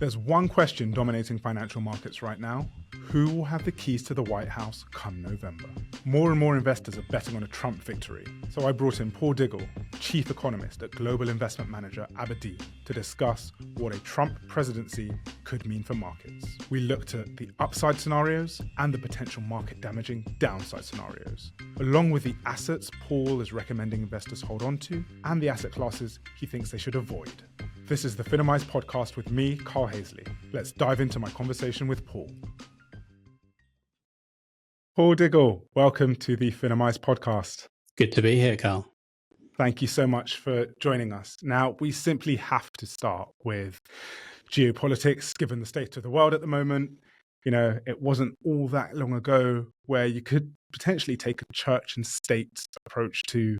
There's one question dominating financial markets right now. Who will have the keys to the White House come November? More and more investors are betting on a Trump victory. So I brought in Paul Diggle, chief economist at global investment manager Aberdeen, to discuss what a Trump presidency could mean for markets. We looked at the upside scenarios and the potential market damaging downside scenarios, along with the assets Paul is recommending investors hold on to and the asset classes he thinks they should avoid. This is the Finimize podcast with me, Carl Hazley. Let's dive into my conversation with Paul. Paul Diggle, welcome to the Finimize podcast. Good to be here, Carl. Thank you so much for joining us. Now, we simply have to start with geopolitics, given the state of the world at the moment. You know, it wasn't all that long ago where you could potentially take a church and state approach to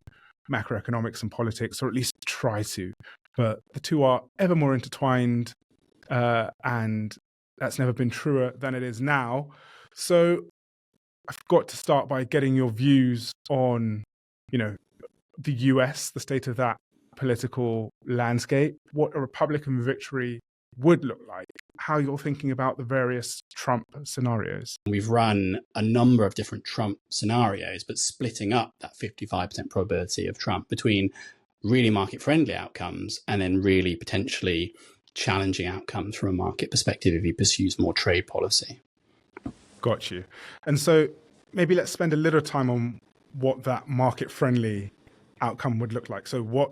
macroeconomics and politics, or at least try to. But the two are ever more intertwined, and that's never been truer than it is now. So I've got to start by getting your views on, the US, the state of that political landscape, what a Republican victory would look like, how you're thinking about the various Trump scenarios. We've run a number of different Trump scenarios, but splitting up that 55% probability of Trump between really market-friendly outcomes and then really potentially challenging outcomes from a market perspective if he pursues more trade policy. Got you. And so maybe let's spend a little time on what that market-friendly outcome would look like. So what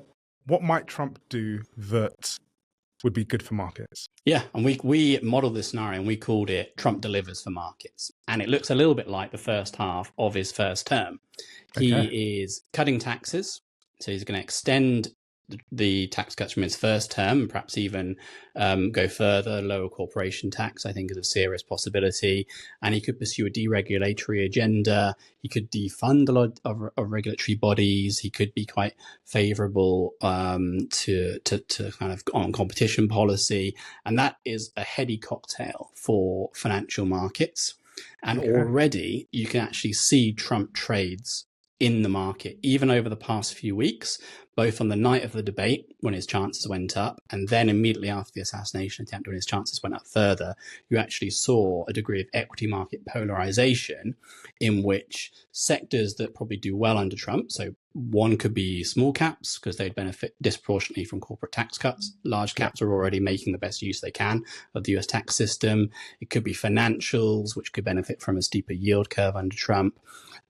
might Trump do that would be good for markets? Yeah, and we modeled this scenario and we called it Trump delivers for markets. And it looks a little bit like the first half of his first term. He is cutting taxes. So he's going to extend the tax cuts from his first term, perhaps even go further. Lower corporation tax, I think, is a serious possibility. And he could pursue a deregulatory agenda. He could defund a lot of regulatory bodies. He could be quite favourable to kind of on competition policy. And that is a heady cocktail for financial markets. And already you can actually see Trump trades in the market, even over the past few weeks, both on the night of the debate when his chances went up, and then immediately after the assassination attempt when his chances went up further, you actually saw a degree of equity market polarization in which sectors that probably do well under Trump, so one could be small caps because they'd benefit disproportionately from corporate tax cuts. Large caps are already making the best use they can of the US tax system. It could be financials, which could benefit from a steeper yield curve under Trump.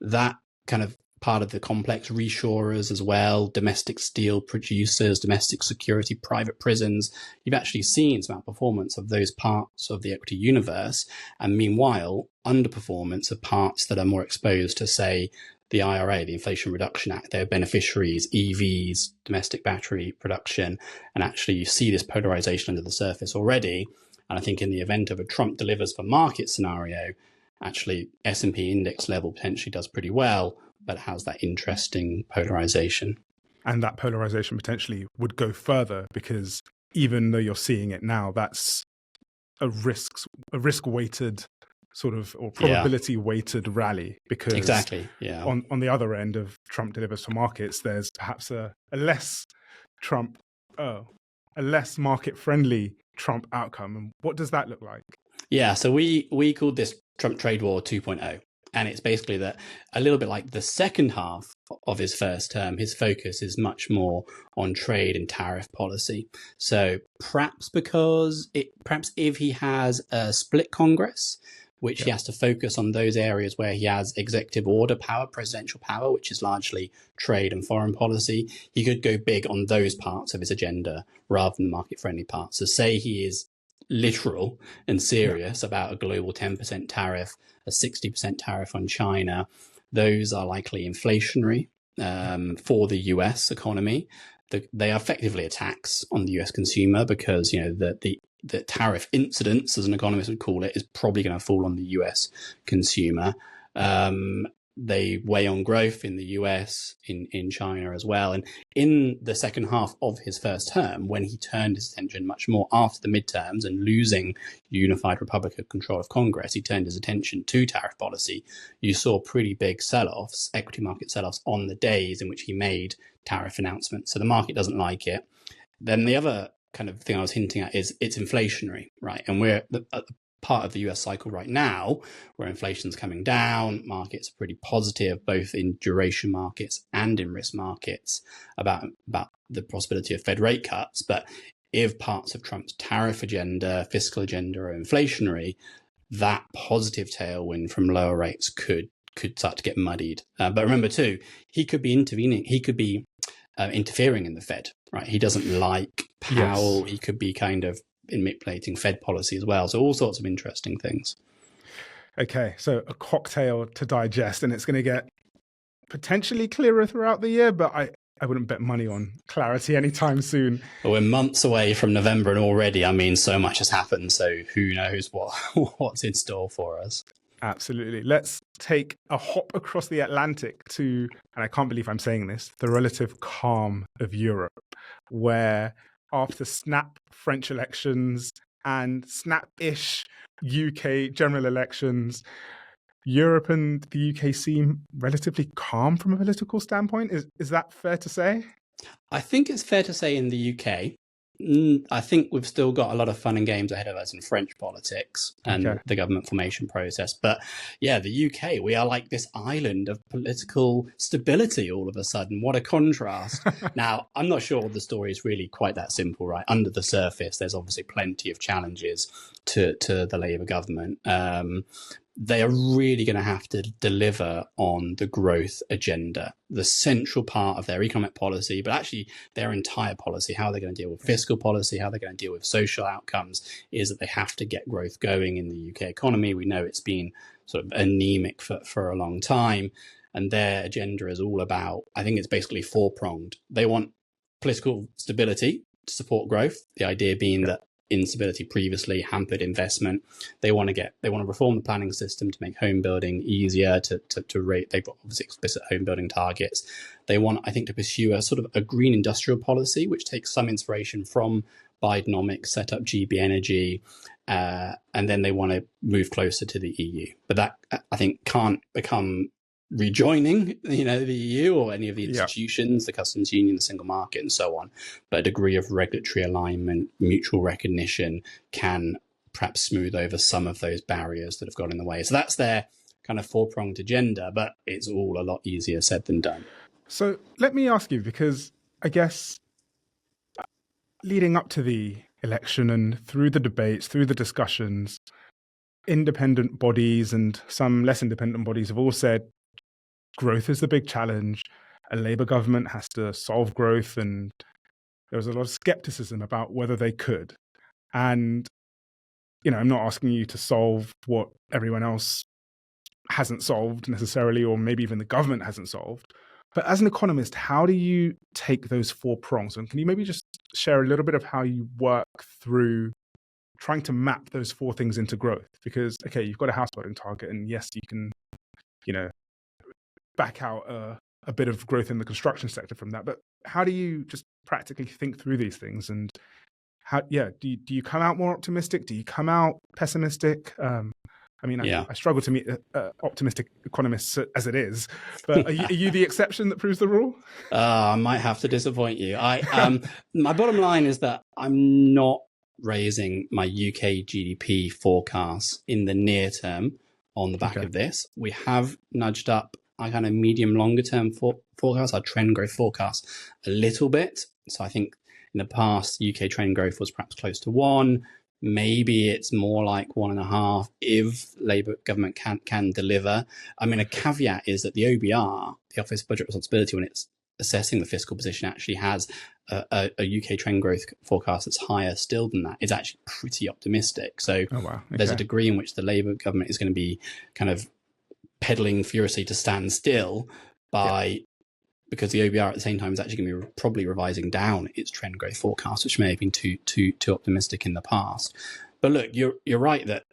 That kind of part of the complex, reshorers as well, domestic steel producers, domestic security, private prisons. You've actually seen some outperformance of those parts of the equity universe. And meanwhile, underperformance of parts that are more exposed to, say, the IRA, the Inflation Reduction Act, their beneficiaries, EVs, domestic battery production. And actually, you see this polarization under the surface already. And I think in the event of a Trump delivers for market scenario, actually S&P index level potentially does pretty well, but has that interesting polarization. And that polarization potentially would go further because even though you're seeing it now, that's a risk-weighted sort of, or probability-weighted rally. Because on the other end of Trump delivers for markets, there's perhaps a less market-friendly Trump outcome. And what does that look like? Yeah, so we called this Trump Trade War 2.0. And it's basically that a little bit like the second half of his first term, his focus is much more on trade and tariff policy. So perhaps if he has a split Congress, which he has to focus on those areas where he has executive order power, presidential power, which is largely trade and foreign policy, he could go big on those parts of his agenda rather than the market-friendly parts. So say he is literal and serious about a global 10% tariff, a 60% tariff on China. Those are likely inflationary for the US economy. They are effectively a tax on the US consumer because the tariff incidence, as an economist would call it, is probably going to fall on the US consumer. They weigh on growth in the US, in China as well. And in the second half of his first term, when he turned his attention much more after the midterms and losing unified Republican control of Congress, he turned his attention to tariff policy. You saw pretty big sell-offs, equity market sell-offs on the days in which he made tariff announcements. So the market doesn't like it. Then the other kind of thing I was hinting at is it's inflationary, right? And we're at the part of the US cycle right now where inflation's coming down, markets are pretty positive, both in duration markets and in risk markets about the possibility of Fed rate cuts. But if parts of Trump's tariff agenda, fiscal agenda are inflationary, that positive tailwind from lower rates could start to get muddied. But remember too, he could be intervening, he could be interfering in the Fed, right? He doesn't like Powell. Yes. He could be kind of manipulating Fed policy as well. So all sorts of interesting things. Okay, so a cocktail to digest, and it's going to get potentially clearer throughout the year, but I wouldn't bet money on clarity anytime soon. But we're months away from November, and already, I mean, so much has happened. So who knows what's in store for us. Absolutely. Let's take a hop across the Atlantic to, and I can't believe I'm saying this, the relative calm of Europe, where after snap French elections and snap-ish UK general elections, Europe and the UK seem relatively calm from a political standpoint. Is that fair to say? I think it's fair to say in the UK. I think we've still got a lot of fun and games ahead of us in French politics and the government formation process. But yeah, the UK, we are like this island of political stability all of a sudden. What a contrast. Now, I'm not sure the story is really quite that simple, right? Under the surface, there's obviously plenty of challenges to the Labour government. They are really going to have to deliver on the growth agenda, the central part of their economic policy, but actually their entire policy, how they're going to deal with fiscal policy, how they're going to deal with social outcomes, is that they have to get growth going in the UK economy. We know it's been sort of anemic for a long time, and their agenda is all about, I think it's basically four-pronged. They want political stability to support growth, the idea being that instability previously hampered investment. They want to reform the planning system to make home building easier to rate. They've got obviously explicit home building targets. They want, I think, to pursue a sort of a green industrial policy, which takes some inspiration from Bidenomics, set up GB Energy, and then they want to move closer to the EU. But that, I think, can't become rejoining, the EU or any of the institutions, the customs union, the single market, and so on. But a degree of regulatory alignment, mutual recognition can perhaps smooth over some of those barriers that have got in the way. So that's their kind of four-pronged agenda, but it's all a lot easier said than done. So let me ask you, because I guess leading up to the election and through the debates, through the discussions, independent bodies and some less independent bodies have all said growth is the big challenge. A Labour government has to solve growth, and there was a lot of skepticism about whether they could. And, I'm not asking you to solve what everyone else hasn't solved necessarily, or maybe even the government hasn't solved. But as an economist, how do you take those four prongs? And can you maybe just share a little bit of how you work through trying to map those four things into growth? Because, okay, you've got a house building target, and yes, you can, back out a bit of growth in the construction sector from that. But how do you just practically think through these things? And how, do you come out more optimistic? Do you come out pessimistic? I struggle to meet optimistic economists as it is, but are you the exception that proves the rule? I might have to disappoint you. My bottom line is that I'm not raising my UK GDP forecast in the near term on the back of this. We have nudged up our kind of medium longer term forecast, our trend growth forecast a little bit. So I think in the past, UK trend growth was perhaps close to 1. Maybe it's more like 1.5 if Labour government can deliver. I mean, a caveat is that the OBR, the Office of Budget Responsibility, when it's assessing the fiscal position, actually has a UK trend growth forecast that's higher still than that. It's actually pretty optimistic. So there's a degree in which the Labour government is going to be kind of pedaling furiously to stand still because the OBR at the same time is actually going to be probably revising down its trend growth forecast, which may have been too optimistic in the past. But look, you're right that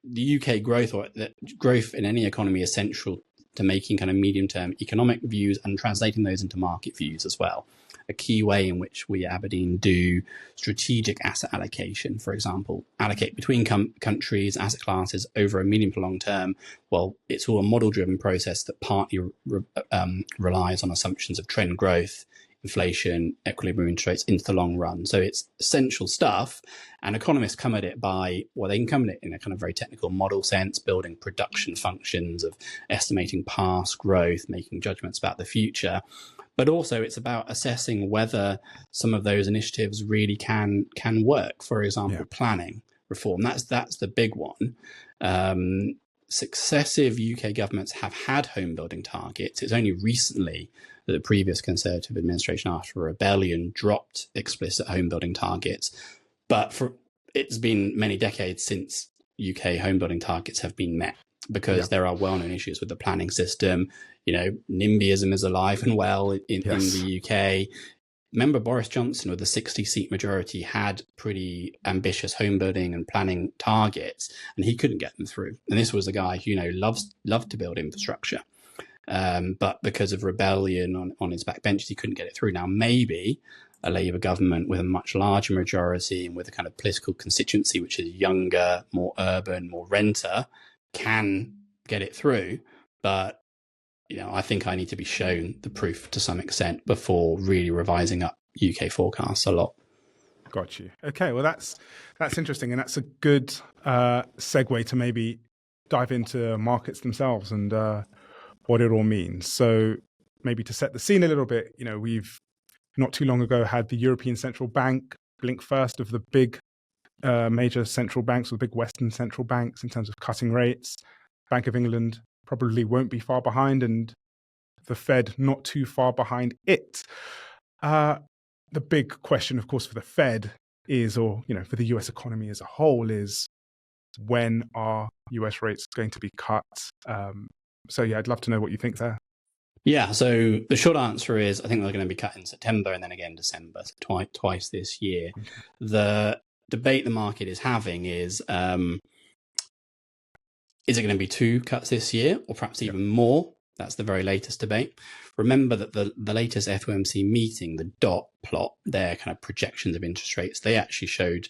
the UK growth, or that growth in any economy, is central to making kind of medium-term economic views and translating those into market views as well. A key way in which we at Aberdeen do strategic asset allocation, for example, allocate between countries, asset classes over a medium to long term. Well, it's all a model-driven process that partly relies on assumptions of trend growth, inflation, equilibrium interest rates into the long run. So it's essential stuff. And economists come at it they can come at it in a kind of very technical model sense, building production functions of estimating past growth, making judgments about the future. But also it's about assessing whether some of those initiatives really can work. For example, planning reform. That's the big one. Successive UK governments have had home building targets. It's only recently that the previous Conservative administration, after a rebellion, dropped explicit home building targets. But it's been many decades since UK home building targets have been met, because there are well-known issues with the planning system. NIMBYism is alive and well in the UK. Remember, Boris Johnson, with the 60-seat majority, had pretty ambitious home building and planning targets, and he couldn't get them through. And this was a guy who, loved to build infrastructure. But because of rebellion on his backbenches, he couldn't get it through. Now, maybe a Labour government with a much larger majority and with a kind of political constituency, which is younger, more urban, more renter, can get it through. But I think I need to be shown the proof to some extent before really revising up UK forecasts a lot. Got you. Okay, well, that's interesting, and that's a good segue to maybe dive into markets themselves and what it all means. So maybe to set the scene a little bit, we've not too long ago had the European Central Bank blink first of the big major central banks, or the big Western central banks, in terms of cutting rates. Bank of England probably won't be far behind, and the Fed not too far behind it. The big question, of course, for the Fed is, or for the US economy as a whole, is when are US rates going to be cut? So I'd love to know what you think there. Yeah, so the short answer is I think they're going to be cut in September and then again December, so twice this year. Okay. The debate the market is having is it going to be 2 cuts this year, or perhaps even more? That's the very latest debate. Remember that the latest FOMC meeting, the dot plot, their kind of projections of interest rates, they actually showed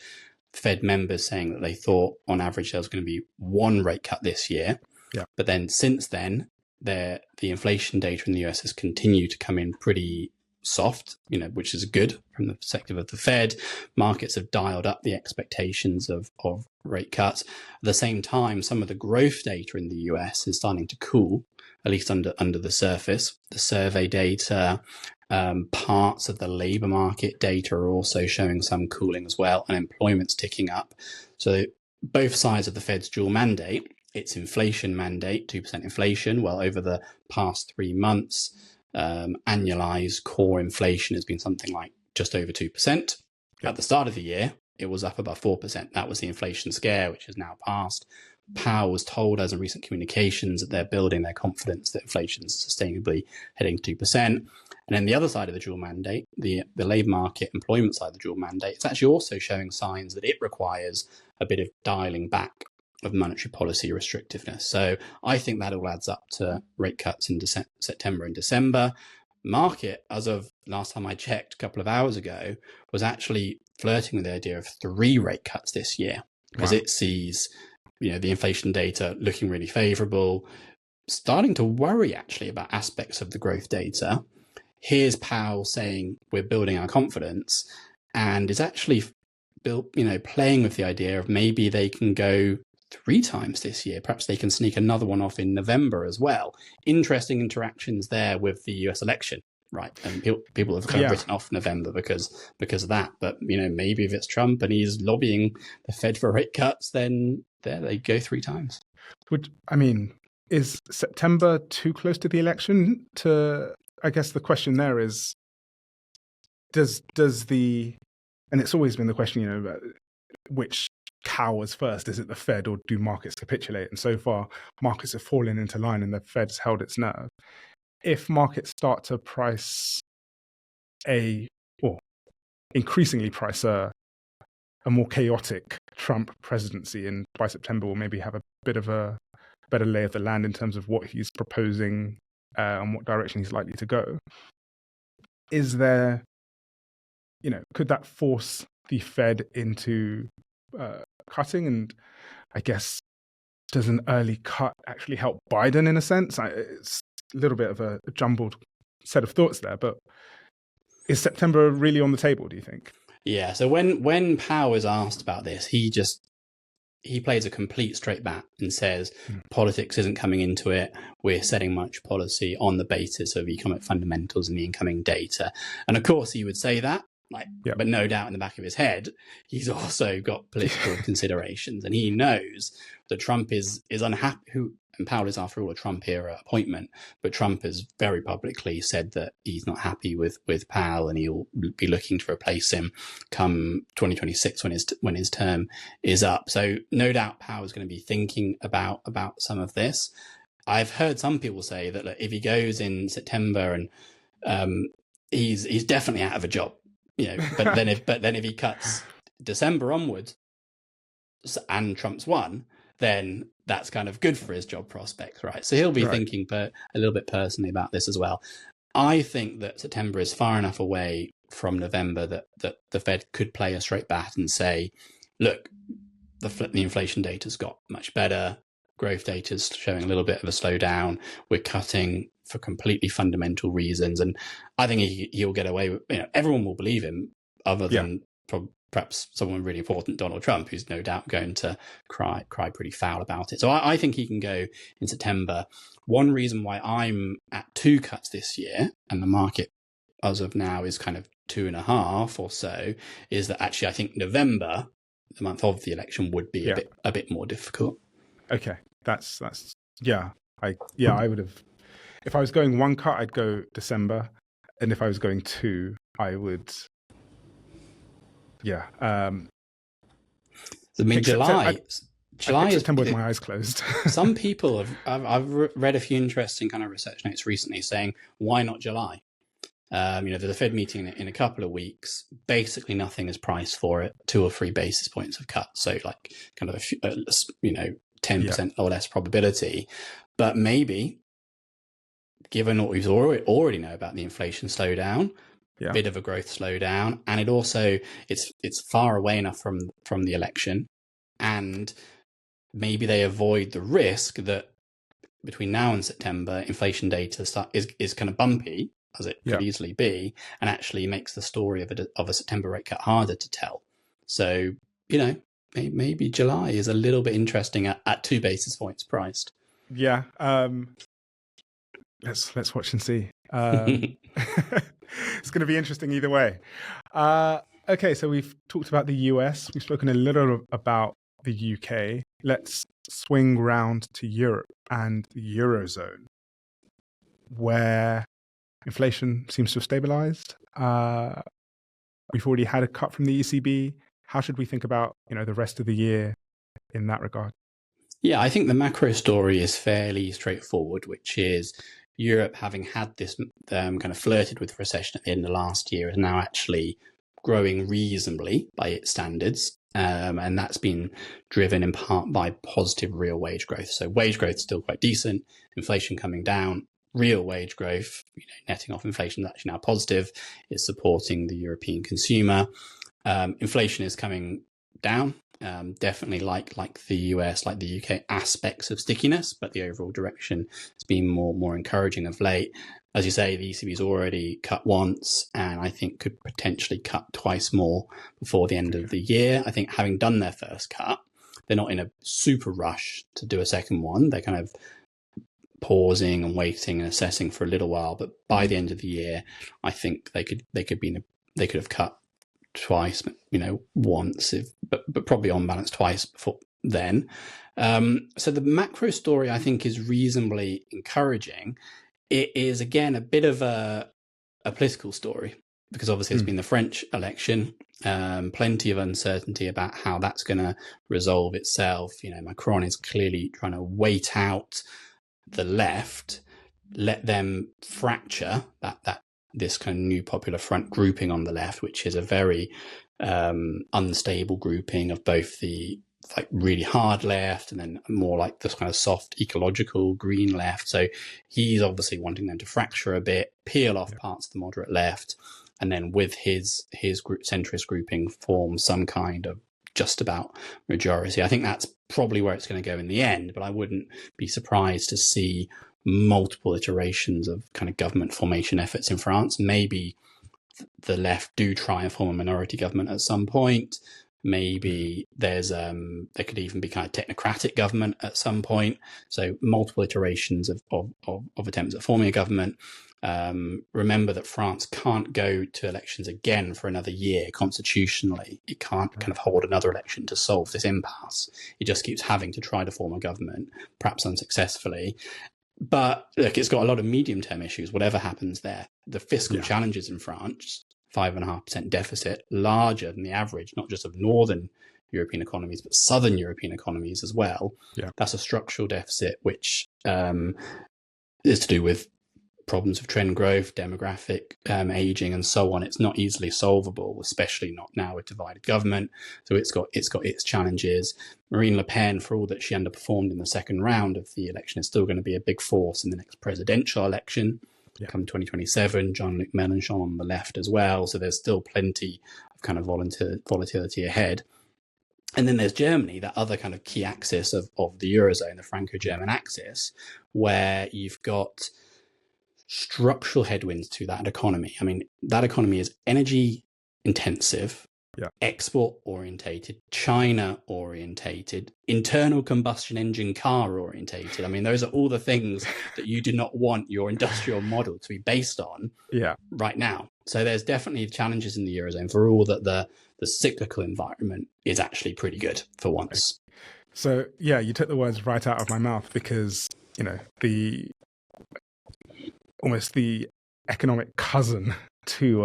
Fed members saying that they thought on average there was going to be 1 rate cut this year. Yeah. But then since then, the inflation data in the US has continued to come in pretty soft, which is good from the perspective of the Fed. Markets have dialed up the expectations of rate cuts. At the same time, some of the growth data in the US is starting to cool, at least under the surface. The survey data, parts of the labor market data are also showing some cooling as well. Unemployment's ticking up. So both sides of the Fed's dual mandate, its inflation mandate, 2% inflation, well, over the past 3 months, annualized core inflation has been something like just over 2%. At the start of the year, it was up above 4%. That was the inflation scare, which has now passed. Powell was told as in recent communications that they're building their confidence that inflation is sustainably heading to 2%. And then the other side of the dual mandate, the labour market employment side of the dual mandate, it's actually also showing signs that it requires a bit of dialing back of monetary policy restrictiveness. So I think that all adds up to rate cuts in September and December. Market, as of last time I checked a couple of hours ago, was actually flirting with the idea of 3 rate cuts this year, because it sees the inflation data looking really favorable, starting to worry actually about aspects of the growth data. Here's Powell saying we're building our confidence, and is actually playing with the idea of maybe they can go 3 times this year. Perhaps they can sneak another one off in November as well. Interesting interactions there with the US election, right? And people have kind of written off November because of that. But maybe if it's Trump and he's lobbying the Fed for rate cuts, then there they go 3 times. Is September too close to the election? I guess the question there is, does and it's always been the question, which cowers first? Is it the Fed, or do markets capitulate? And so far, markets have fallen into line and the Fed's held its nerve. If markets start to increasingly price a more chaotic Trump presidency, and by September we'll maybe have a bit of a better lay of the land in terms of what he's proposing and what direction he's likely to go, is there, could that force the Fed into cutting? And I guess, does an early cut actually help Biden in a sense? It's a little bit of a jumbled set of thoughts there, but Is September really on the table, do you think? Yeah. So when Powell was asked about this, he plays a complete straight bat and says politics isn't coming into it. We're setting much policy on the basis of economic fundamentals and the incoming data. And of course he would say that, but no doubt in the back of his head, he's also got political considerations, and he knows that Trump is unhappy. And Powell is, after all, a Trump era appointment, but Trump has very publicly said that he's not happy with Powell, and he'll be looking to replace him come 2026 when his term is up. So no doubt Powell is going to be thinking about some of this. I've heard some people say that if he goes in September and he's definitely out of a job, But then if he cuts December onwards and Trump's won, then that's kind of good for his job prospects, right? So he'll be thinking a little bit personally about this as well. I think that September is far enough away from November that the Fed could play a straight bat and say, look, the inflation data's got much better. Growth data's showing a little bit of a slowdown. We're cutting for completely fundamental reasons. And I think he'll get away with, everyone will believe him other than perhaps someone really important, Donald Trump, who's no doubt going to cry pretty foul about it. So I think he can go in September. One reason why I'm at 2 cuts this year, and the market as of now is kind of 2.5 or so, is that actually I think November, the month of the election, would be a bit more difficult. Okay, that's I would have, if I was going 1 cut, I'd go December, and if I was going 2, I would. Yeah. I mean, July is September with my eyes closed. Some people I've read a few interesting kind of research notes recently saying, why not July? There's a Fed meeting in a couple of weeks. Basically, nothing is priced for it. 2 or 3 basis points of cut. So like kind of 10% or less probability. But maybe, given what we've already know about the inflation slowdown, bit of a growth slowdown, and it's far away enough from the election, and maybe they avoid the risk that between now and September inflation data is kind of bumpy, as it could easily be, and actually makes the story of a September rate cut harder to tell. So maybe July is a little bit interesting at 2 basis points priced. Yeah. Let's watch and see. It's going to be interesting either way. Okay, so we've talked about the US. We've spoken a little about the UK. Let's swing round to Europe and the Eurozone, where inflation seems to have stabilized. We've already had a cut from the ECB. How should we think about the rest of the year in that regard? Yeah, I think the macro story is fairly straightforward, which is Europe, having had this kind of flirted with recession at the end of last year, is now actually growing reasonably by its standards. And that's been driven in part by positive real wage growth. So wage growth is still quite decent, inflation coming down, real wage growth, netting off inflation is actually now positive, is supporting the European consumer. Inflation is coming down. Definitely like the US, like the UK, aspects of stickiness, but the overall direction has been more encouraging of late. As you say, the ECB's already cut once, and I think could potentially cut twice more before the end of the year. I think having done their first cut, they're not in a super rush to do a second one. They're kind of pausing and waiting and assessing for a little while, but by the end of the year, I think they could have cut twice, once, but probably on balance twice before then. So the macro story, I think, is reasonably encouraging. It is, again, a bit of a political story, because obviously it's been the French election, plenty of uncertainty about how that's going to resolve itself. Macron is clearly trying to wait out the left, let them fracture that this kind of new popular front grouping on the left, which is a very unstable grouping of both the really hard left and then more like this kind of soft ecological green left. So he's obviously wanting them to fracture a bit, peel off parts of the moderate left, and then with his group, centrist grouping, form some kind of just about majority. I think that's probably where it's going to go in the end, but I wouldn't be surprised to see multiple iterations of kind of government formation efforts in France, maybe the left do try and form a minority government at some point. Maybe there could even be kind of technocratic government at some point. So multiple iterations of attempts at forming a government. Remember that France can't go to elections again for another year constitutionally. It can't kind of hold another election to solve this impasse. It just keeps having to try to form a government, perhaps unsuccessfully. But look, it's got a lot of medium-term issues, whatever happens there. The fiscal challenges in France, 5.5% deficit, larger than the average, not just of northern European economies, but southern European economies as well. Yeah. That's a structural deficit, which is to do with problems of trend growth, demographic aging, and so on. It's not easily solvable, especially not now with divided government. So it's got its challenges. Marine Le Pen, for all that she underperformed in the second round of the election, is still going to be a big force in the next presidential election. Come 2027, Jean-Luc Mélenchon on the left as well. So there's still plenty of kind of volatility ahead. And then there's Germany, that other kind of key axis of the Eurozone, the Franco-German axis, where you've got structural headwinds to that economy. I mean, that economy is energy intensive, export orientated, China orientated, internal combustion engine car orientated. I mean, those are all the things that you do not want your industrial model to be based on right now. So there's definitely challenges in the Eurozone, for all that the cyclical environment is actually pretty good for once. So you took the words right out of my mouth, because almost the economic cousin to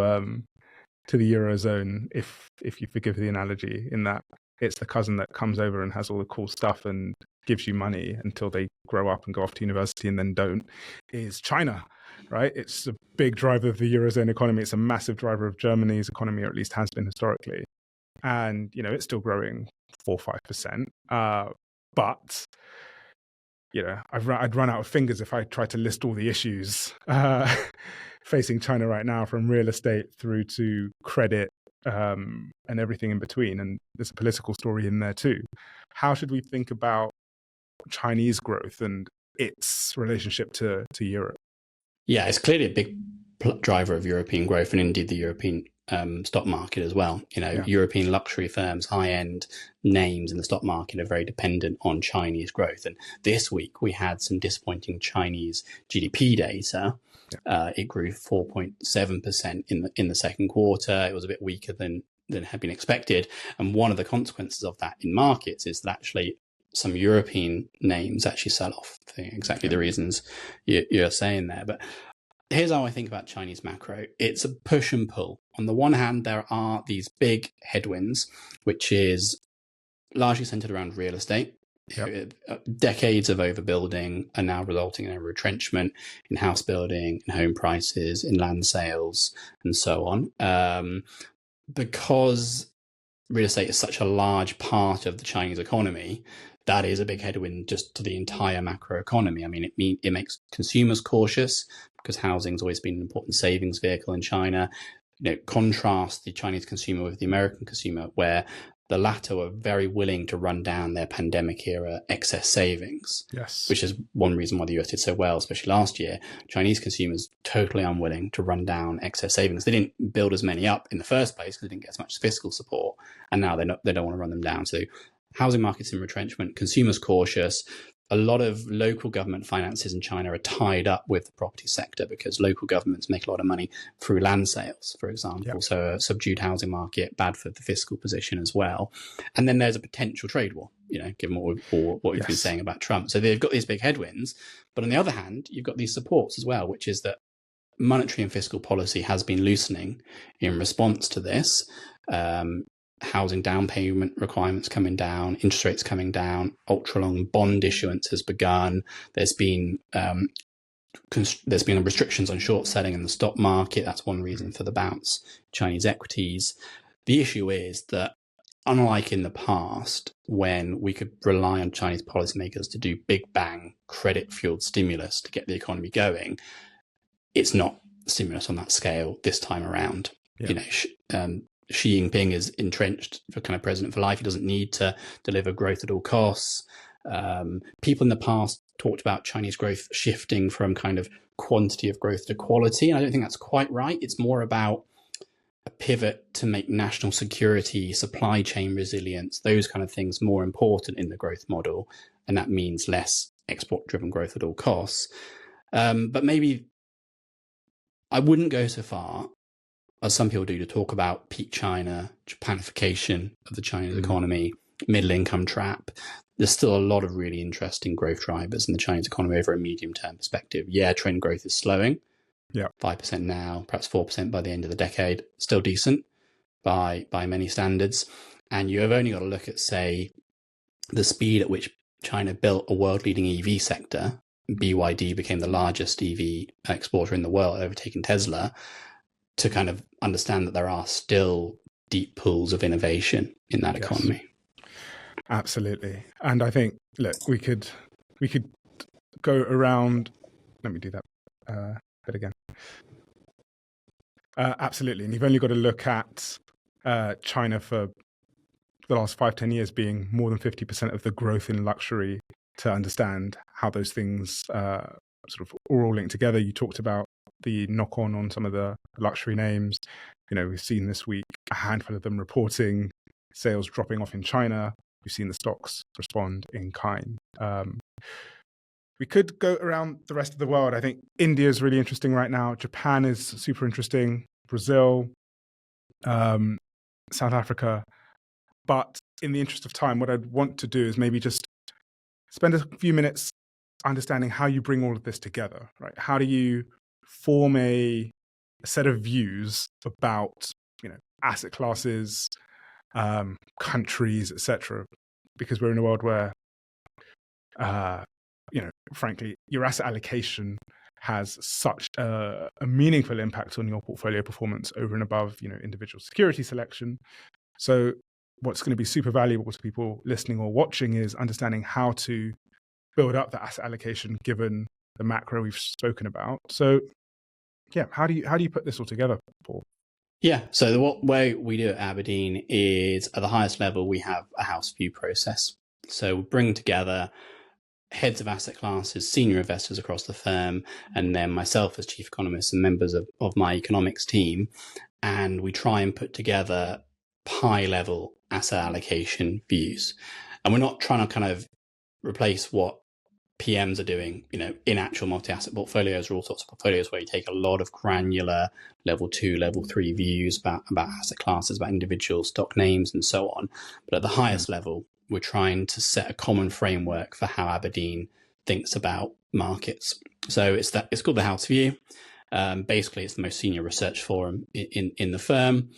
the Eurozone, if you forgive the analogy, in that it's the cousin that comes over and has all the cool stuff and gives you money until they grow up and go off to university and then don't, is China, right? It's a big driver of the Eurozone economy. It's a massive driver of Germany's economy, or at least has been historically. And, it's still growing 4 or 5%. But I'd run out of fingers if I tried to list all the issues facing China right now, from real estate through to credit and everything in between. And there's a political story in there too. How should we think about Chinese growth and its relationship to Europe? Yeah, it's clearly a big driver of European growth, and indeed the European stock market as well. European luxury firms, high-end names in the stock market are very dependent on Chinese growth. And this week we had some disappointing Chinese GDP data. It grew 4.7% in the second quarter. It was a bit weaker than had been expected. And one of the consequences of that in markets is that actually some European names actually sell off for exactly the reasons you're saying there. But here's how I think about Chinese macro. It's a push and pull. On the one hand, there are these big headwinds, which is largely centered around real estate. Decades of overbuilding are now resulting in a retrenchment in house building, in home prices, in land sales, and so on. Because real estate is such a large part of the Chinese economy, that is a big headwind just to the entire macro economy. I mean, it makes consumers cautious, because housing has always been an important savings vehicle in China. Contrast the Chinese consumer with the American consumer, where the latter were very willing to run down their pandemic era excess savings. Yes. Which is one reason why the US did so well, especially last year. Chinese consumers totally unwilling to run down excess savings. They didn't build as many up in the first place because they didn't get as much fiscal support, and now they don't want to run them down. So housing markets in retrenchment, consumers cautious. A lot of local government finances in China are tied up with the property sector, because local governments make a lot of money through land sales, for example. So a subdued housing market, bad for the fiscal position as well. And then there's a potential trade war, given what we've been saying about Trump. So they've got these big headwinds. But on the other hand, you've got these supports as well, which is that monetary and fiscal policy has been loosening in response to this. Housing down payment requirements coming down, interest rates coming down, ultra long bond issuance has begun. There's been restrictions on short selling in the stock market. That's one reason for the bounce Chinese equities. The issue is that, unlike in the past, when we could rely on Chinese policymakers to do big bang credit fueled stimulus to get the economy going, it's not stimulus on that scale this time around. Xi Jinping is entrenched for kind of president for life. He doesn't need to deliver growth at all costs. People in the past talked about Chinese growth shifting from kind of quantity of growth to quality. And I don't think that's quite right. It's more about a pivot to make national security, supply chain resilience, those kind of things more important in the growth model. And that means less export-driven growth at all costs. But maybe I wouldn't go so far, as some people do, to talk about peak China, Japanification of the Chinese economy, middle income trap. There's still a lot of really interesting growth drivers in the Chinese economy over a medium-term perspective. Yeah, trend growth is slowing. 5% now, perhaps 4% by the end of the decade. Still decent by many standards. And you have only got to look at, say, the speed at which China built a world-leading EV sector. BYD became the largest EV exporter in the world, overtaking Tesla, to kind of understand that there are still deep pools of innovation in that economy. Absolutely. And I think, look, we could go around. Let me do that bit again. Absolutely. And you've only got to look at China for the last 5-10 years being more than 50% of the growth in luxury to understand how those things sort of are all linked together. You talked about the knock-on some of the luxury names. We've seen this week a handful of them reporting sales dropping off in China. We've seen the stocks respond in kind. We could go around the rest of the world. I think India is really interesting right now. Japan is super interesting. Brazil, South Africa. But in the interest of time, what I'd want to do is maybe just spend a few minutes understanding how you bring all of this together, right? How do you form a set of views about, asset classes, countries, etc.? Because we're in a world where, frankly, your asset allocation has such a meaningful impact on your portfolio performance over and above, individual security selection. So what's going to be super valuable to people listening or watching is understanding how to build up the asset allocation given the macro we've spoken about. So, how do you put this all together, Paul? Yeah, so the way we do it at Aberdeen is at the highest level, we have a house view process. So we bring together heads of asset classes, senior investors across the firm, and then myself as chief economist and members of my economics team. And we try and put together high level asset allocation views. And we're not trying to kind of replace what PMs are doing, in actual multi-asset portfolios or all sorts of portfolios where you take a lot of granular level 2, level 3 views about asset classes, about individual stock names and so on. But at the highest level, we're trying to set a common framework for how Aberdeen thinks about markets. So it's called the House View. Basically, it's the most senior research forum in the firm.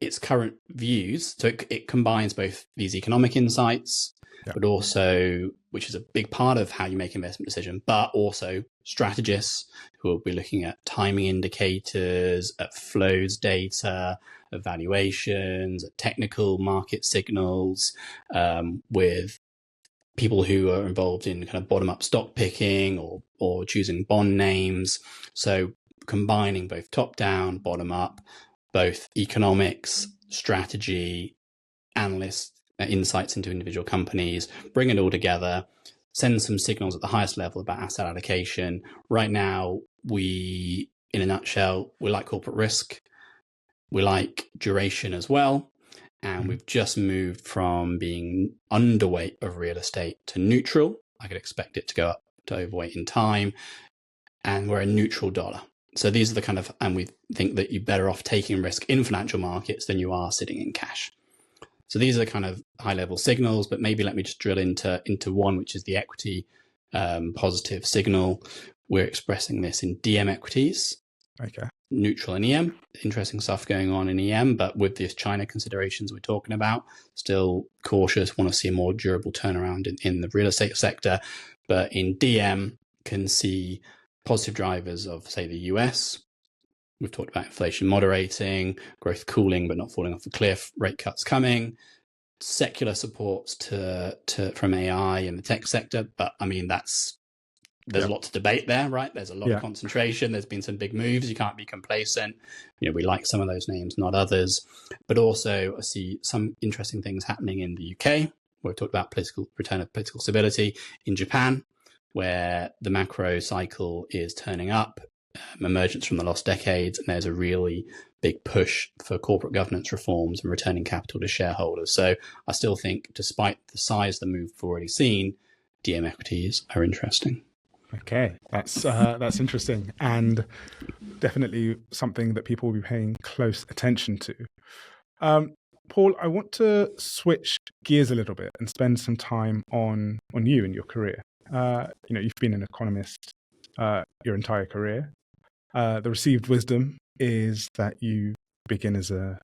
Its current views, so it combines both these economic insights, but also, which is a big part of how you make investment decision, but also strategists who will be looking at timing indicators, at flows data, evaluations, at technical market signals, with people who are involved in kind of bottom-up stock picking or choosing bond names. So combining both top-down, bottom-up, both economics, strategy, analysts, insights into individual companies, bring it all together, send some signals at the highest level about asset allocation. Right now, in a nutshell, we like corporate risk. We like duration as well. And we've just moved from being underweight of real estate to neutral. I could expect it to go up to overweight in time. And we're a neutral dollar. So these are the kind of, and we think that you're better off taking risk in financial markets than you are sitting in cash. So these are the kind of high level signals, but maybe let me just drill into one, which is the equity positive signal. We're expressing this in DM equities. Okay. Neutral in EM. Interesting stuff going on in EM, but with these China considerations we're talking about, still cautious, want to see a more durable turnaround in the real estate sector. But in DM, can see positive drivers of, say, the US. We've talked about inflation moderating, growth cooling but not falling off a cliff, rate cuts coming, secular supports from AI in the tech sector. But I mean, there's a lot to debate there, right? There's a lot of concentration. There's been some big moves. You can't be complacent. We like some of those names, not others. But also I see some interesting things happening in the UK. We've talked about return of political stability in Japan, where the macro cycle is turning up. emergence from the lost decades, and there's a really big push for corporate governance reforms and returning capital to shareholders. So I still think, despite the size of the move we've already seen, DM equities are interesting. Okay, that's interesting, and definitely something that people will be paying close attention to. Paul, I want to switch gears a little bit and spend some time on you and your career. You've been an economist your entire career. The received wisdom is that you begin as a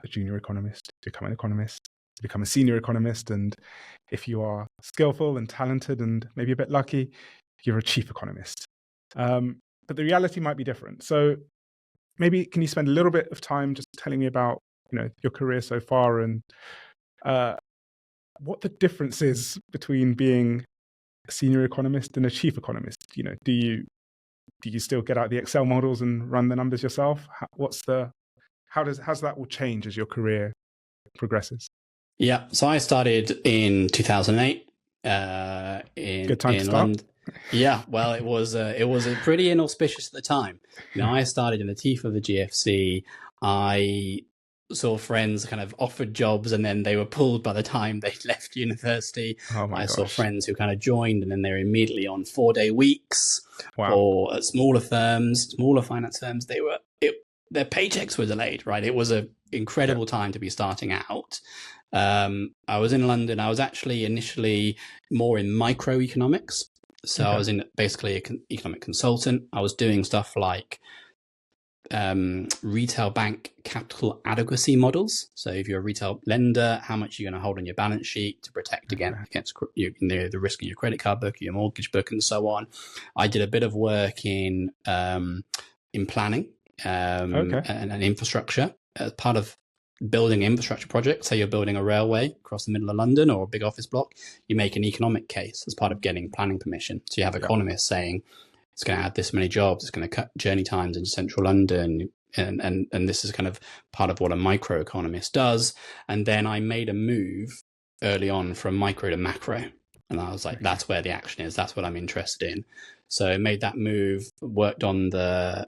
junior economist, become an economist, become a senior economist, and if you are skillful and talented and maybe a bit lucky, you're a chief economist. But the reality might be different. So maybe can you spend a little bit of time just telling me about your career so far and what the difference is between being a senior economist and a chief economist? Do you still get out the Excel models and run the numbers yourself? How's that will change as your career progresses? Yeah, so I started in 2008 Good time to start. London. Yeah, well, it was pretty inauspicious at the time. I started in the teeth of the GFC. I saw friends kind of offered jobs and then they were pulled by the time they left university. I saw friends who kind of joined and then they were immediately on 4-day weeks. Wow. Or at smaller finance firms, their paychecks were delayed, right? It was an incredible time to be starting out. I was in London. I was actually initially more in microeconomics. So I was basically an economic consultant. I was doing stuff like retail bank capital adequacy models. So if you're a retail lender, how much you're going to hold on your balance sheet to protect against the risk of your credit card book, your mortgage book, and so on. I did a bit of work in planning and infrastructure as part of building infrastructure projects. Say you're building a railway across the middle of London or a big office block, you make an economic case as part of getting planning permission. So you have economists saying it's going to add this many jobs, it's going to cut journey times into central London, and this is kind of part of what a microeconomist does. And then I made a move early on from micro to macro, and I was like, that's where the action is. That's what I'm interested in. So I made that move, worked on the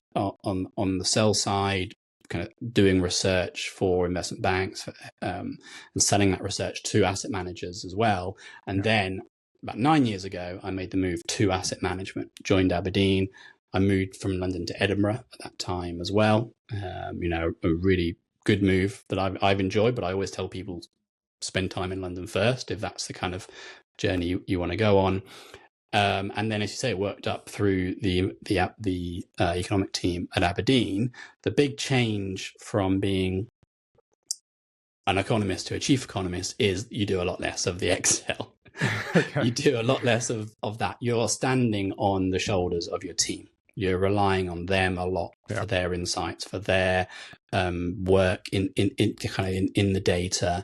sell side, kind of doing research for investment banks and selling that research to asset managers as well. And then about 9 years ago, I made the move to asset management, joined Aberdeen. I moved from London to Edinburgh at that time as well. A really good move that I've enjoyed, but I always tell people spend time in London first if that's the kind of journey you want to go on. And then, as you say, worked up through the economic team at Aberdeen. The big change from being an economist to a chief economist is you do a lot less of the Excel. You do a lot less of that. You're standing on the shoulders of your team. You're relying on them a lot for their insights, for their work in the data.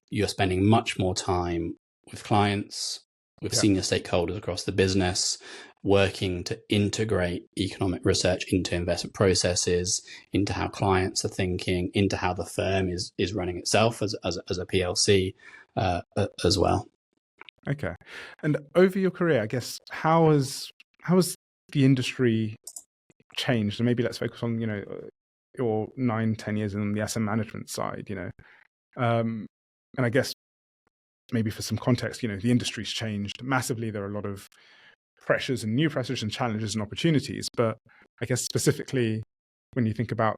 You're spending much more time with clients, with senior stakeholders across the business, working to integrate economic research into investment processes, into how clients are thinking, into how the firm is running itself as a PLC as well. Okay. And over your career, I guess, how has the industry changed? And maybe let's focus on, your 9-10 years in the asset management side, and I guess maybe for some context, the industry's changed massively. There are a lot of pressures and new pressures and challenges and opportunities. But I guess specifically when you think about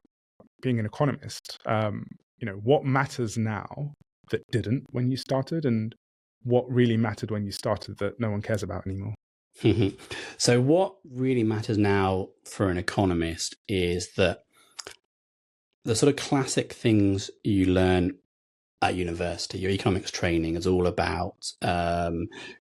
being an economist, what matters now that didn't when you started, and what really mattered when you started that no one cares about anymore? So what really matters now for an economist is that the sort of classic things you learn at university, your economics training is all about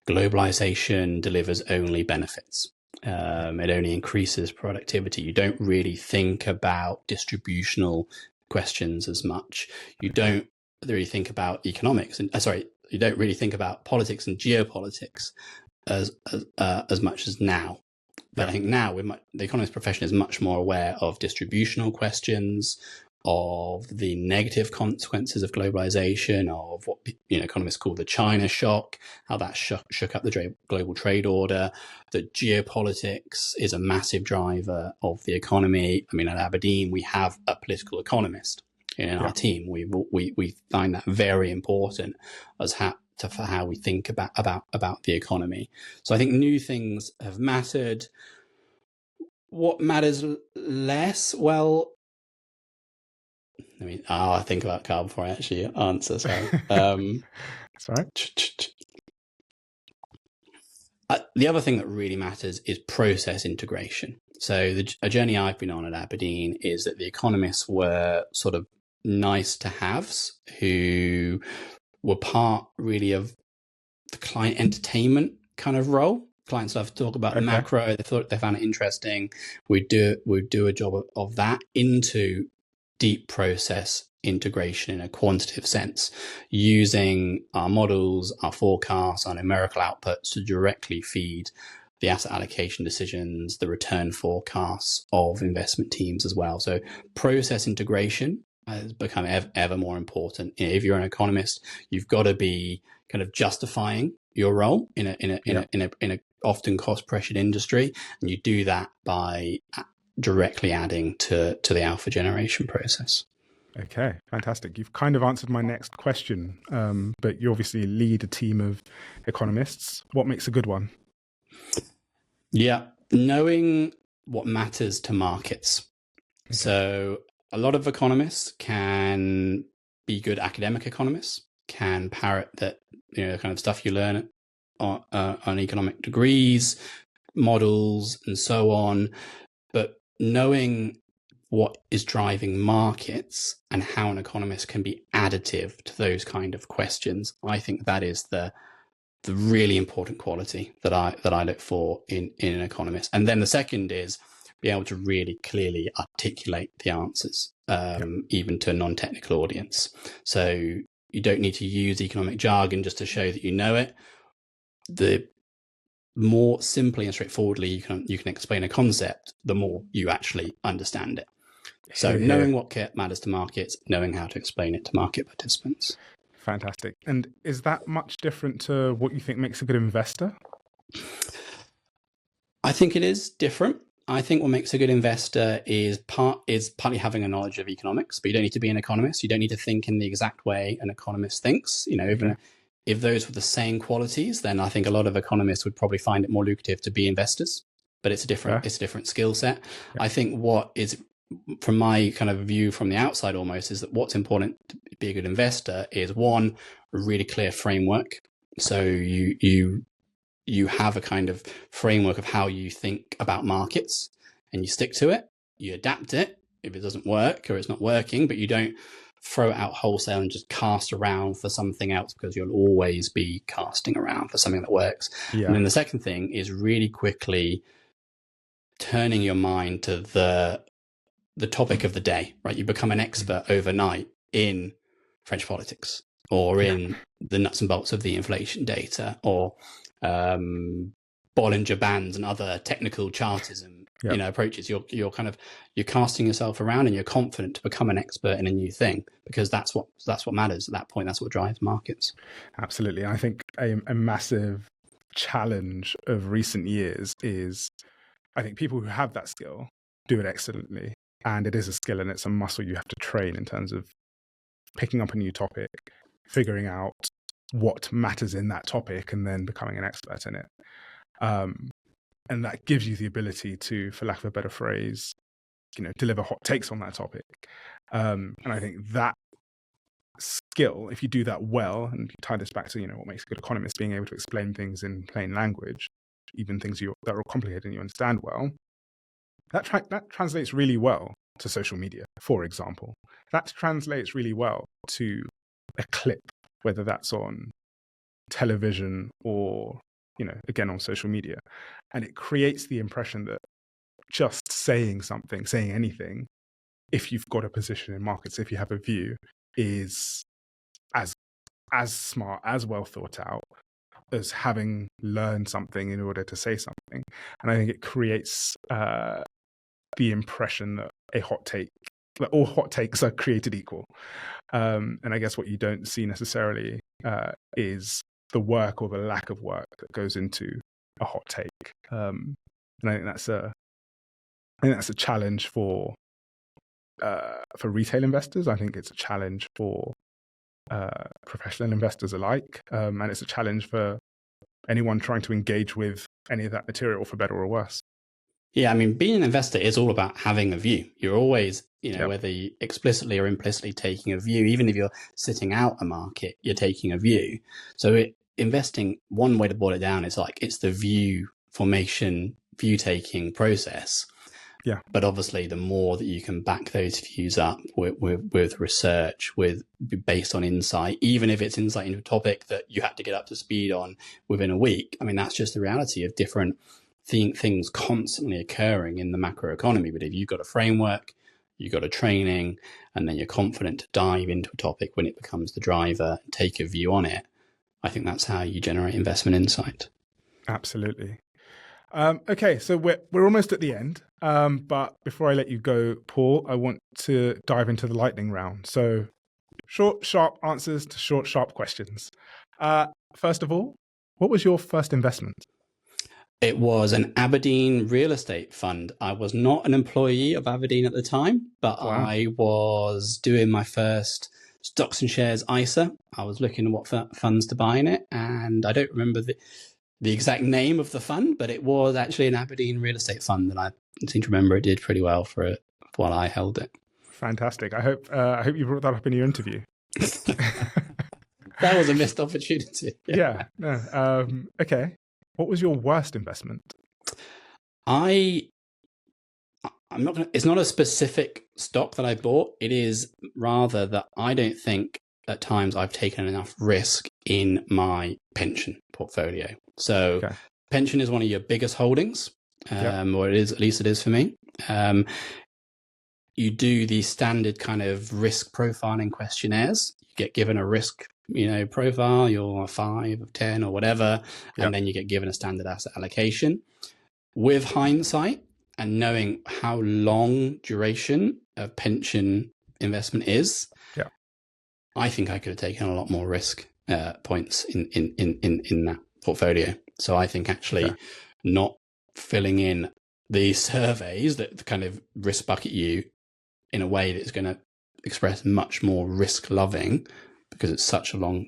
globalization delivers only benefits. It only increases productivity. You don't really think about distributional questions as much. You don't really think about economics, and you don't really think about politics and geopolitics as much as now. But I think now the economist profession is much more aware of distributional questions, of the negative consequences of globalization, of what economists call the China shock, how that shook up the global trade order, that geopolitics is a massive driver of the economy. I mean, at Aberdeen, we have a political economist in our team. We find that very important as for how we think about the economy. So I think new things have mattered. What matters less? Well, I mean, I think about Carl before I actually answer. Sorry. That's all right. The other thing that really matters is process integration. So a journey I've been on at Aberdeen is that the economists were sort of nice to haves who were part really of the client entertainment kind of role. Clients love to talk about the macro. They found it interesting. We'd do a job of that into deep process integration in a quantitative sense, using our models, our forecasts, our numerical outputs to directly feed the asset allocation decisions, the return forecasts of investment teams as well. So process integration has become ever more important. If you're an economist, you've got to be kind of justifying your role in a often cost pressured industry, and you do that by directly adding to the alpha generation process. Okay, fantastic. You've kind of answered my next question, but you obviously lead a team of economists. What makes a good one? Yeah, knowing what matters to markets. Okay. So a lot of economists can be good academic economists, can parrot that the kind of stuff you learn on economic degrees, models, and so on. But knowing what is driving markets and how an economist can be additive to those kind of questions, I think that is the really important quality that I look for in an economist. And then the second is be able to really clearly articulate the answers, even to a non-technical audience. So you don't need to use economic jargon just to show that you know it. The more simply and straightforwardly you can explain a concept, the more you actually understand it. So knowing what matters to markets, knowing how to explain it to market participants. Fantastic. And is that much different to what you think makes a good investor? I think it is different. I think what makes a good investor is partly having a knowledge of economics, but you don't need to be an economist. You don't need to think in the exact way an economist thinks. Even if those were the same qualities, then I think a lot of economists would probably find it more lucrative to be investors. But it's a different skill set. Yeah. I think what is, from my kind of view from the outside almost, is that what's important to be a good investor is, one, a really clear framework. So you have a kind of framework of how you think about markets, and you stick to it. You adapt it if it doesn't work or it's not working, but you don't throw it out wholesale and just cast around for something else, because you'll always be casting around for something that works. Yeah. And then the second thing is really quickly turning your mind to the topic of the day, right? You become an expert overnight in French politics, or in the nuts and bolts of the inflation data, or Bollinger Bands and other technical chartism approaches. You're casting yourself around, and you're confident to become an expert in a new thing, because that's what matters at that point. That's what drives markets. Absolutely. I think a massive challenge of recent years is, I think people who have that skill do it excellently, and it is a skill and it's a muscle you have to train in terms of picking up a new topic, figuring out what matters in that topic, and then becoming an expert in it. And that gives you the ability to, for lack of a better phrase, deliver hot takes on that topic. And I think that skill, if you do that well, and you tie this back to, what makes a good economist, being able to explain things in plain language, even things that are complicated and you understand well, that translates really well to social media, for example. That translates really well to a clip, whether that's on television or, again, on social media. And it creates the impression that just saying anything, if you've got a position in markets, if you have a view, is as smart, as well thought out as having learned something in order to say something. And I think it creates the impression that a hot take all hot takes are created equal. And I guess what you don't see necessarily is the work or the lack of work that goes into a hot take. And I think that's a challenge for retail investors. I think it's a challenge for professional investors alike, and it's a challenge for anyone trying to engage with any of that material, for better or worse. Yeah, I mean, being an investor is all about having a view. You're always, Yep. whether you explicitly or implicitly taking a view, even if you're sitting out a market, you're taking a view. So investing, one way to boil it down is like it's the view formation, view taking process. Yeah. But obviously, the more that you can back those views up with research, based on insight, even if it's insight into a topic that you had to get up to speed on within a week. I mean, that's just the reality of different things constantly occurring in the macroeconomy. But if you've got a framework, you've got a training, and then you're confident to dive into a topic when it becomes the driver, take a view on it, I think that's how you generate investment insight. Absolutely. Okay, so we're almost at the end. But before I let you go, Paul, I want to dive into the lightning round. So short, sharp answers to short, sharp questions. First of all, what was your first investment? It was an Aberdeen real estate fund. I was not an employee of Aberdeen at the time, but Wow. I was doing my first stocks and shares ISA. I was looking at what funds to buy in it, and I don't remember the exact name of the fund, but it was actually an Aberdeen real estate fund, and I seem to remember it did pretty well for it while I held it. Fantastic. I hope you brought that up in your interview. That was a missed opportunity. Yeah. No. Okay. What was your worst investment? I'm not gonna, it's not a specific stock that I bought. It is rather that I don't think at times I've taken enough risk in my pension portfolio. So Okay. pension is one of your biggest holdings, or it is, at least it is for me. You do the standard kind of risk profiling questionnaires. You get given a risk, profile, you're a 5 of 10 or whatever, and then you get given a standard asset allocation. With hindsight and knowing how long duration a pension investment is, I think I could have taken a lot more risk points in that portfolio. So I think actually not filling in the surveys that kind of risk bucket you in a way that's going to express much more risk loving, because it's such a long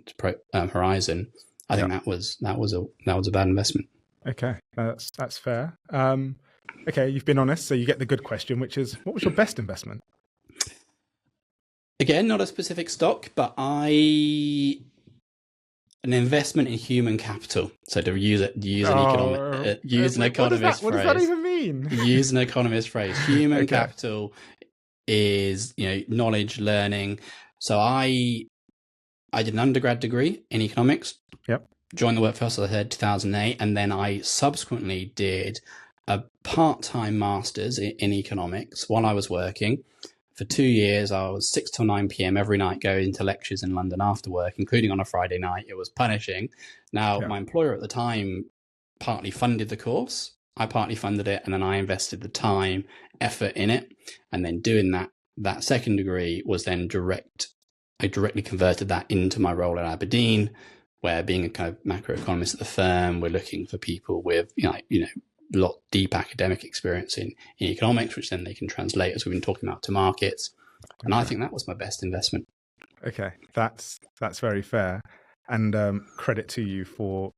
horizon. I think that was a bad investment. Okay, that's fair. Okay, you've been honest, so you get the good question, which is, what was your best investment? Again, not a specific stock, but an investment in human capital. So to use an economist phrase. What does that even mean? Use an economist phrase. Human capital is knowledge, learning. So I did an undergrad degree in economics. Yep. Joined the workforce, as I said, 2008, and then I subsequently did a part-time master's in economics while I was working. For 2 years, I was 6 till 9 p.m. every night going to lectures in London after work, including on a Friday night. It was punishing. Now, my employer at the time partly funded the course. I partly funded it, and then I invested the time, effort in it. And then doing that second degree was then I directly converted that into my role at Aberdeen, where being a kind of macroeconomist at the firm, we're looking for people with, lot deep academic experience in economics, which then they can translate, as we've been talking about, to markets. And I think that was my best investment. Okay, that's very fair. And credit to you for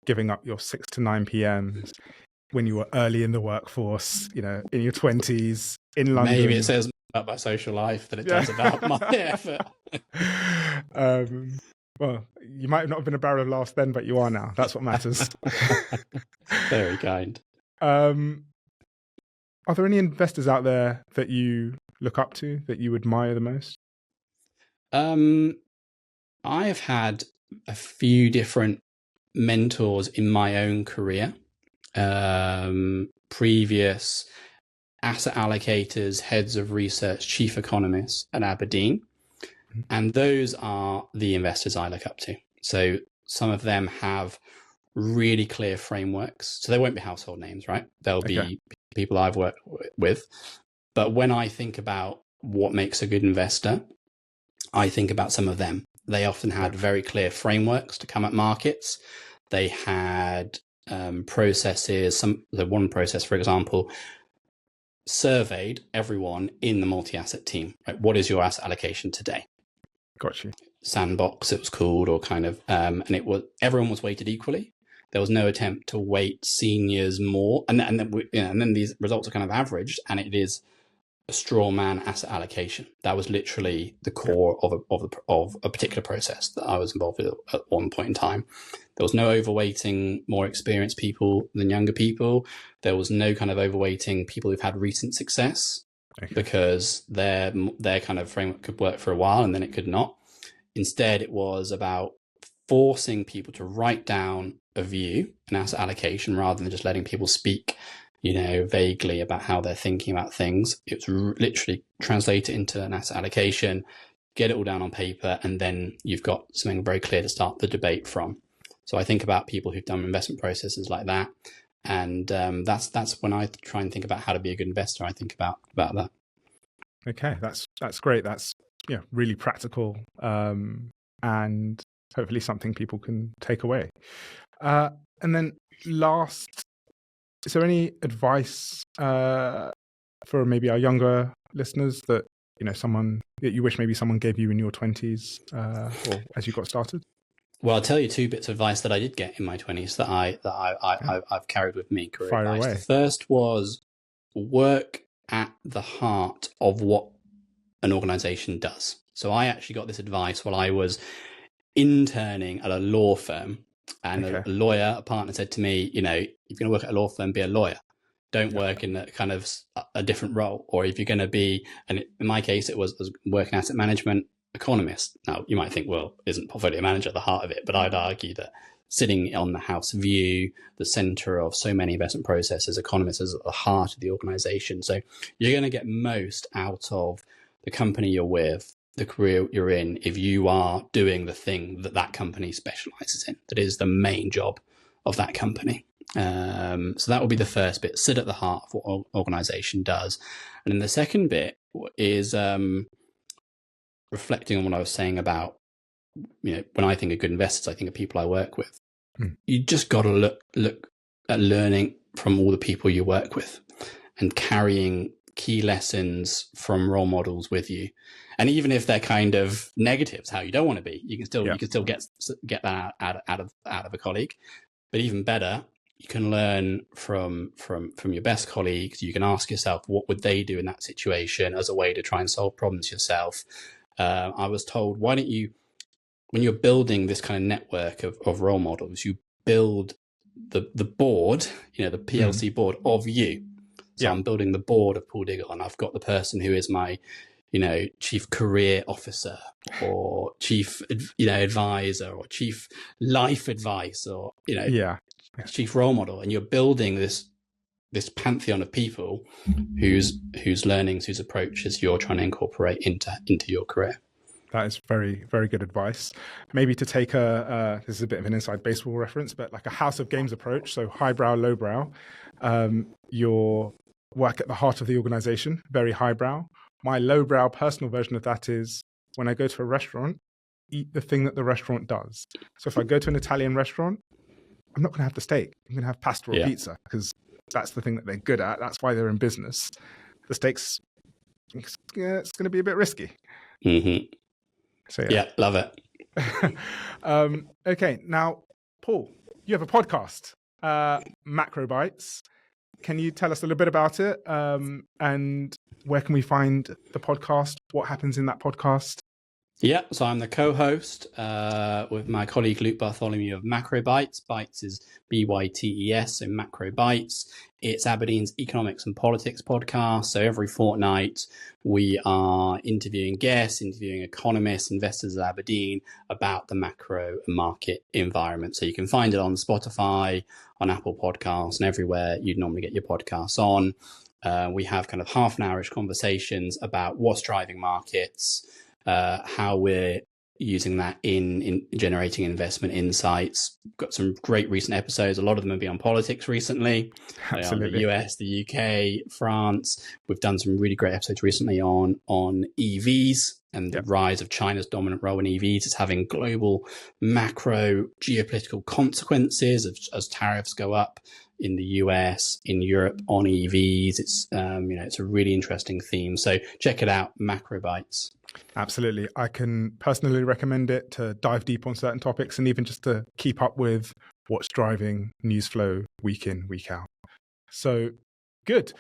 giving up your 6 to 9 p.m. when you were early in the workforce, in your 20s in London. Maybe it says about my social life than it does about my effort. Well, you might not have been a barrel of laughs then, but you are now. That's what matters. Very kind. Are there any investors out there that you look up to, that you admire the most? I have had a few different mentors in my own career. Previous asset allocators, heads of research, chief economists at Aberdeen. And those are the investors I look up to. So some of them have really clear frameworks. So they won't be household names, right? They'll be people I've worked with. But when I think about what makes a good investor, I think about some of them. They often had very clear frameworks to come at markets. They had processes. The one process, for example, surveyed everyone in the multi-asset team. Right? What is your asset allocation today? Got you. Sandbox, it was called, or kind of, and it was everyone was weighted equally. There was no attempt to weight seniors more, and then these results are kind of averaged, and it is a straw man asset allocation. That was literally the core of a particular process that I was involved with at one point in time. There was no overweighting more experienced people than younger people. There was no kind of overweighting people who've had recent success, because their kind of framework could work for a while and then it could not. Instead, it was about forcing people to write down a view, an asset allocation, rather than just letting people speak, vaguely about how they're thinking about things. It was literally translate it into an asset allocation, get it all down on paper, and then you've got something very clear to start the debate from. So I think about people who've done investment processes like that. And that's when I try and think about how to be a good investor. I think about that. Okay, that's great. That's really practical, and hopefully something people can take away. And then last, is there any advice for maybe our younger listeners that someone that you wish maybe someone gave you in your 20s or as you got started? Well, I'll tell you two bits of advice that I did get in my 20s that I've carried with me. Career Fire advice. away. The first was work at the heart of what an organization does. So I actually got this advice while I was interning at a law firm, and a lawyer, a partner, said to me, if you're going to work at a law firm, be a lawyer. Don't work in a kind of a different role. Or if you're going to be, and in my case, it was working asset management, economist. Now, you might think, well, isn't portfolio manager at the heart of it? But I'd argue that sitting on the house view, the center of so many investment processes, economists is at the heart of the organization. So you're going to get most out of the company you're with, the career you're in, if you are doing the thing that company specializes in. That is the main job of that company. So that will be the first bit. Sit at the heart of what an organization does. And then the second bit is reflecting on what I was saying about, when I think of good investors, I think of people I work with. You just got to look at learning from all the people you work with and carrying key lessons from role models with you. And even if they're kind of negatives, how you don't want to be, you can still get that out of a colleague. But even better, you can learn from your best colleagues. You can ask yourself, what would they do in that situation, as a way to try and solve problems yourself. I was told, why don't you, when you're building this kind of network of role models, you build the board, the PLC board of you. So I'm building the board of Paul Diggle, and I've got the person who is my, chief career officer, or chief, advisor, or chief life advice, or, chief role model. And you're building this pantheon of people whose learnings, whose approaches you're trying to incorporate into your career. That is very, very good advice. Maybe to take this is a bit of an inside baseball reference, but like a house of games approach. So highbrow, lowbrow. Your work at the heart of the organization, very highbrow. My lowbrow personal version of that is, when I go to a restaurant, eat the thing that the restaurant does. So if I go to an Italian restaurant, I'm not going to have the steak. I'm going to have pasta or pizza, because that's the thing that they're good at. That's why they're in business. The steak's, it's going to be a bit risky. Mm-hmm. So yeah, love it. Okay, now, Paul, you have a podcast, Macro Bites. Can you tell us a little bit about it, and where can we find the podcast? What happens in that podcast? Yeah, so I'm the co-host with my colleague Luke Bartholomew of Macro Bites. Bites is BYTES, so Macro Bites. It's Aberdeen's Economics and Politics podcast. So every fortnight we are interviewing guests, interviewing economists, investors at Aberdeen about the macro market environment. So you can find it on Spotify, on Apple Podcasts, and everywhere you'd normally get your podcasts on. We have kind of half an hourish conversations about what's driving markets, how we're using that in generating investment insights. Got some great recent episodes. A lot of them have been on politics recently. Absolutely. The US, the UK, France. We've done some really great episodes recently on EVs and the rise of China's dominant role in EVs. It's having global macro geopolitical consequences as tariffs go up in the US, in Europe on EVs. It's it's a really interesting theme. So check it out, Macro Bites. Absolutely. I can personally recommend it to dive deep on certain topics and even just to keep up with what's driving news flow week in, week out. So good.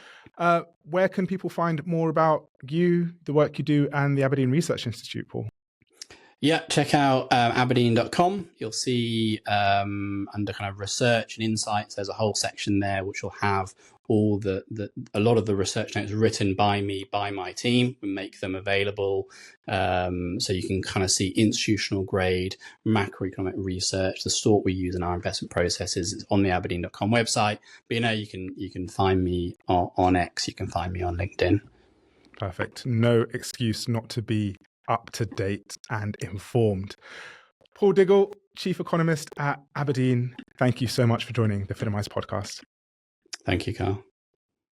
Where can people find more about you, the work you do, and the Aberdeen Research Institute, Paul? Yeah, check out abrdn.com. You'll see under kind of research and insights, there's a whole section there which will have all a lot of the research notes written by me, by my team. We make them available so you can kind of see institutional grade macroeconomic research, the sort we use in our investment processes. It's on the abrdn.com website. But you can find me on X, you can find me on LinkedIn. Perfect. No excuse not to be up to date and informed. Paul Diggle, Chief Economist at Aberdeen, thank you so much for joining the Finimize podcast. Thank you, Carl.